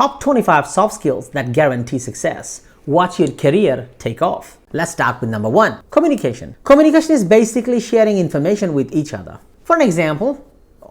top 25 soft skills that guarantee success. Watch your career take off. Let's start with number 1, communication. Communication is basically sharing information with each other. For an example,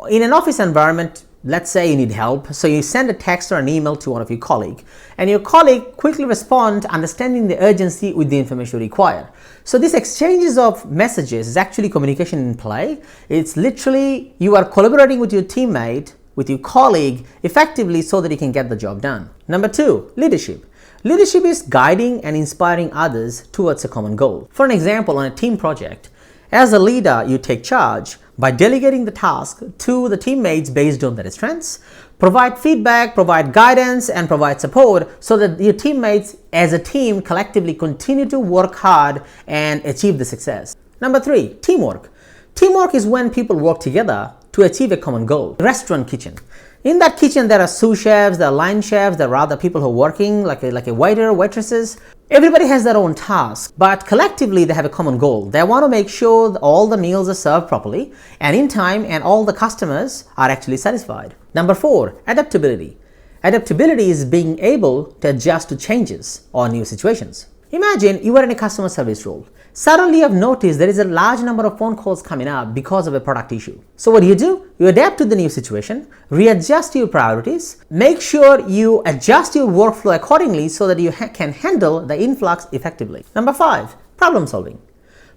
in an office environment, let's say you need help, so you send a text or an email to one of your colleagues, and your colleague quickly responds, understanding the urgency with the information required. So this exchanges of messages is actually communication in play. It's literally you are collaborating with your teammate, with your colleague effectively so that you can get the job done. Number 2, leadership. Leadership is guiding and inspiring others towards a common goal. For an example, on a team project, as a leader, you take charge by delegating the task to the teammates based on their strengths, provide feedback, provide guidance, and provide support so that your teammates as a team collectively continue to work hard and achieve the success. Number 3, teamwork. Teamwork is when people work together to achieve a common goal. Restaurant kitchen. In that kitchen, there are sous chefs, there are line chefs, there are other people who are working like a waiter, waitresses. Everybody has their own task, but collectively they have a common goal. They want to make sure that all the meals are served properly and in time and all the customers are actually satisfied. Number 4, adaptability. Adaptability is being able to adjust to changes or new situations. Imagine you are in a customer service role. Suddenly you have noticed there is a large number of phone calls coming up because of a product issue. So what do? You adapt to the new situation, readjust your priorities, make sure you adjust your workflow accordingly so that you can handle the influx effectively. Number 5, problem solving.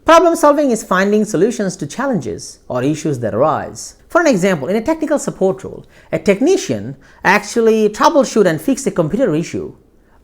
Problem solving is finding solutions to challenges or issues that arise. For an example, in a technical support role, a technician actually troubleshoot and fix a computer issue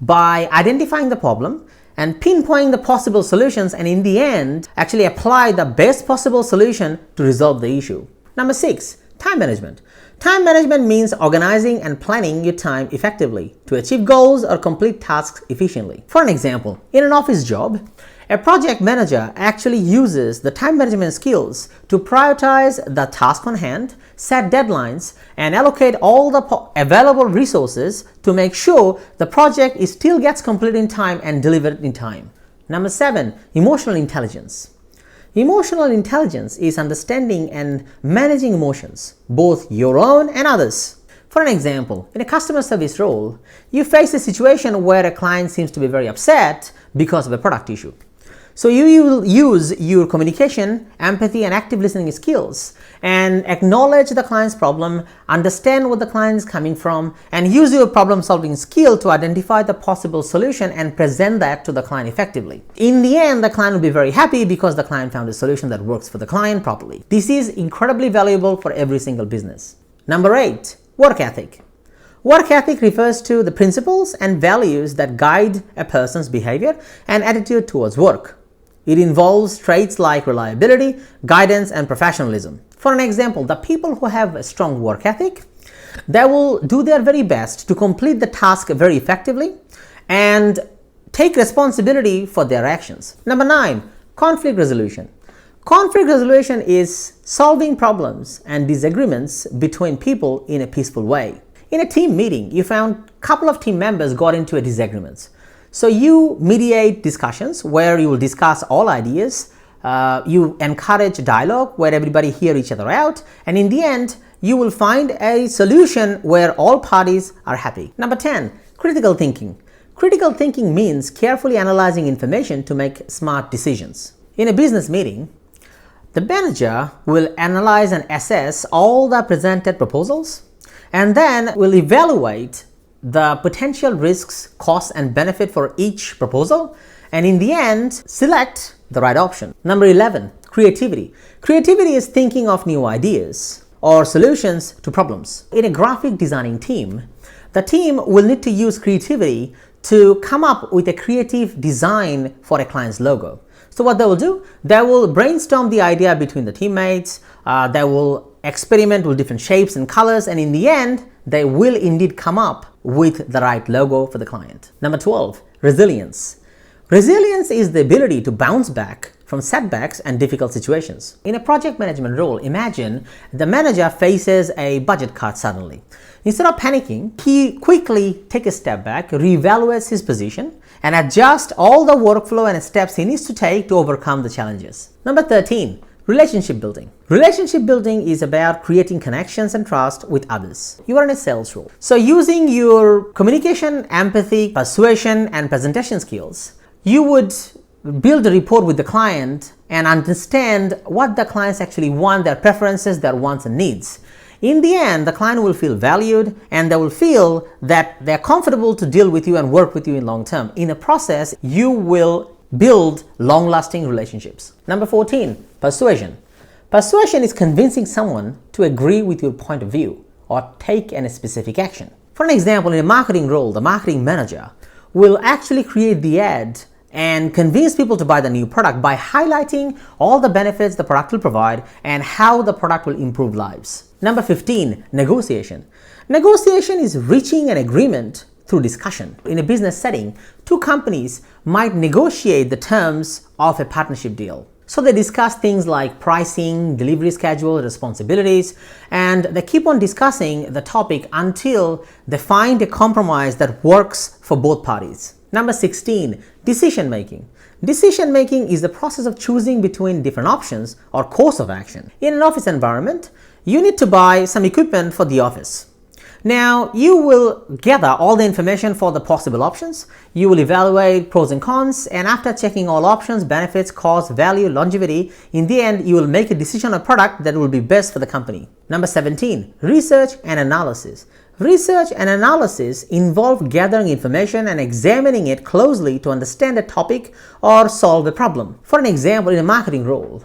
by identifying the problem and pinpointing the possible solutions, and in the end, actually apply the best possible solution to resolve the issue. Number 6, time management. Time management means organizing and planning your time effectively to achieve goals or complete tasks efficiently. For an example, in an office job, a project manager actually uses the time management skills to prioritize the task on hand, set deadlines, and allocate all the available resources to make sure the project still gets completed in time and delivered in time. Number 7, emotional intelligence. Emotional intelligence is understanding and managing emotions, both your own and others. For an example, in a customer service role, you face a situation where a client seems to be very upset because of a product issue. So you will use your communication, empathy, and active listening skills and acknowledge the client's problem, understand what the client is coming from, and use your problem-solving skill to identify the possible solution and present that to the client effectively. In the end, the client will be very happy because the client found a solution that works for the client properly. This is incredibly valuable for every single business. Number 8, work ethic. Work ethic refers to the principles and values that guide a person's behavior and attitude towards work. It involves traits like reliability, guidance, and professionalism. For an example, the people who have a strong work ethic, they will do their very best to complete the task very effectively and take responsibility for their actions. Number 9, conflict resolution. Conflict resolution is solving problems and disagreements between people in a peaceful way. In a team meeting, you found a couple of team members got into a disagreement. So you mediate discussions where you will discuss all ideas, you encourage dialogue where everybody hear each other out, and in the end, you will find a solution where all parties are happy. Number 10, critical thinking. Critical thinking means carefully analyzing information to make smart decisions. In a business meeting, the manager will analyze and assess all the presented proposals and then will evaluate the potential risks, costs, and benefit for each proposal, and in the end, select the right option. Number 11, creativity. Creativity is thinking of new ideas or solutions to problems. In a graphic designing team, the team will need to use creativity to come up with a creative design for a client's logo. So what they will do, they will brainstorm the idea between the teammates, they will experiment with different shapes and colors, and in the end, they will indeed come up with the right logo for the client. Number 12, resilience. Resilience is the ability to bounce back from setbacks and difficult situations. In a project management role, imagine the manager faces a budget cut suddenly. Instead of panicking, he quickly takes a step back, reevaluates his position, and adjusts all the workflow and steps he needs to take to overcome the challenges. Number 13, Relationship building. Relationship building is about creating connections and trust with others. You are in a sales role. So using your communication, empathy, persuasion, and presentation skills, you would build a rapport with the client and understand what the clients actually want, their preferences, their wants and needs. In the end, the client will feel valued and they will feel that they're comfortable to deal with you and work with you in long term. In the process, you will build long-lasting relationships. Number 14, persuasion. Persuasion is convincing someone to agree with your point of view or take a specific action. For an example, in a marketing role, the marketing manager will actually create the ad and convince people to buy the new product by highlighting all the benefits the product will provide and how the product will improve lives. Number 15, negotiation. Negotiation is reaching an agreement through discussion. In a business setting, two companies might negotiate the terms of a partnership deal. So they discuss things like pricing, delivery schedule, responsibilities, and they keep on discussing the topic until they find a compromise that works for both parties. Number 16, decision making. Decision making is the process of choosing between different options or course of action. In an office environment, you need to buy some equipment for the office. Now, you will gather all the information for the possible options. You will evaluate pros and cons, and after checking all options, benefits, cost, value, longevity, in the end, you will make a decision on a product that will be best for the company. Number 17, research and analysis. Research and analysis involve gathering information and examining it closely to understand a topic or solve a problem. For an example, in a marketing role,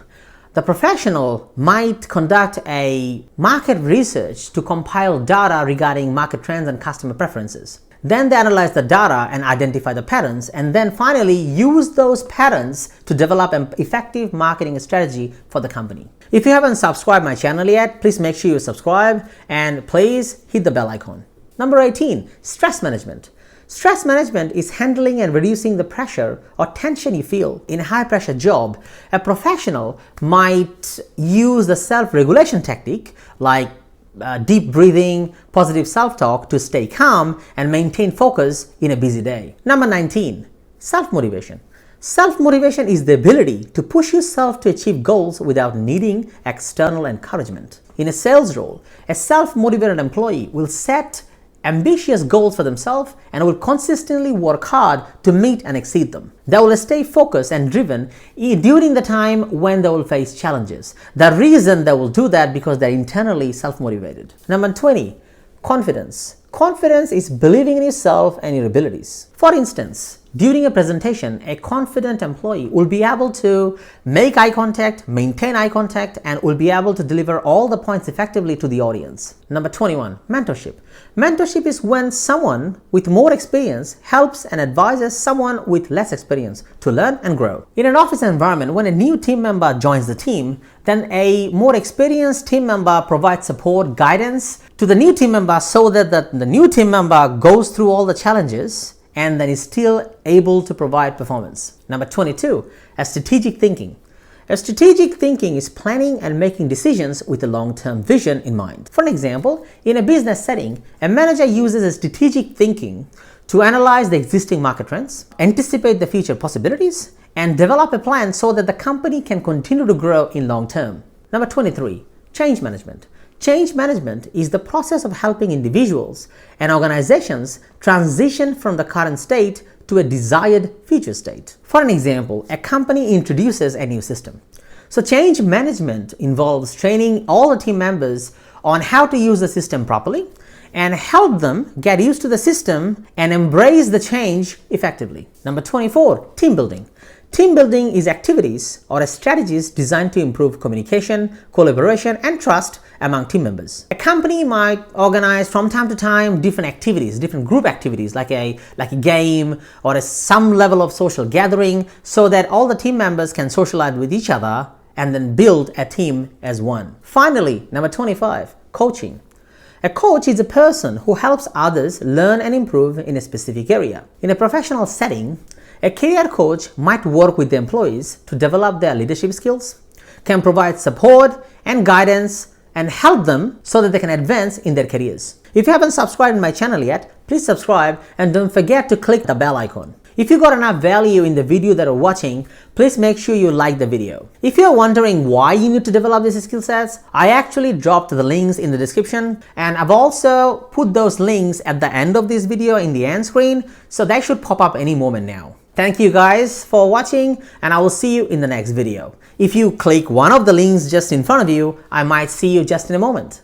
the professional might conduct a market research to compile data regarding market trends and customer preferences. Then they analyze the data and identify the patterns, and then finally use those patterns to develop an effective marketing strategy for the company. If you haven't subscribed my channel yet, please make sure you subscribe and please hit the bell icon. Number 18, stress management. Stress management is handling and reducing the pressure or tension you feel. In a high-pressure job, a professional might use the self-regulation technique like deep breathing, positive self-talk to stay calm and maintain focus in a busy day. Number 19, self-motivation. Self-motivation is the ability to push yourself to achieve goals without needing external encouragement. In a sales role, a self-motivated employee will set ambitious goals for themselves and will consistently work hard to meet and exceed them. They will stay focused and driven during the time when they will face challenges. The reason they will do that because they're internally self-motivated. Number 20, confidence. Confidence is believing in yourself and your abilities. For instance, during a presentation, a confident employee will be able to make eye contact, maintain eye contact, and will be able to deliver all the points effectively to the audience. Number 21, mentorship. Mentorship is when someone with more experience helps and advises someone with less experience to learn and grow. In an office environment, when a new team member joins the team, then a more experienced team member provides support, guidance to the new team member so that the new team member goes through all the challenges and then is still able to provide performance. Number 22, a strategic thinking. A strategic thinking is planning and making decisions with a long-term vision in mind. For example, in a business setting, a manager uses a strategic thinking to analyze the existing market trends, anticipate the future possibilities, and develop a plan so that the company can continue to grow in long term. Number 23, change management. Change management is the process of helping individuals and organizations transition from the current state to a desired future state. For an example, a company introduces a new system. So change management involves training all the team members on how to use the system properly and help them get used to the system and embrace the change effectively. Number 24, team building. Team building is activities or strategies designed to improve communication, collaboration, and trust among team members. A company might organize from time to time different activities, different group activities like a game or some level of social gathering so that all the team members can socialize with each other and then build a team as one. Finally, number 25, coaching. A coach is a person who helps others learn and improve in a specific area. In a professional setting, a career coach might work with the employees to develop their leadership skills, can provide support and guidance, and help them so that they can advance in their careers. If you haven't subscribed to my channel yet, please subscribe and don't forget to click the bell icon. If you got enough value in the video that you're watching, please make sure you like the video. If you're wondering why you need to develop these skill sets, I actually dropped the links in the description, and I've also put those links at the end of this video in the end screen, so they should pop up any moment now. Thank you guys for watching, and I will see you in the next video. If you click one of the links just in front of you, I might see you just in a moment.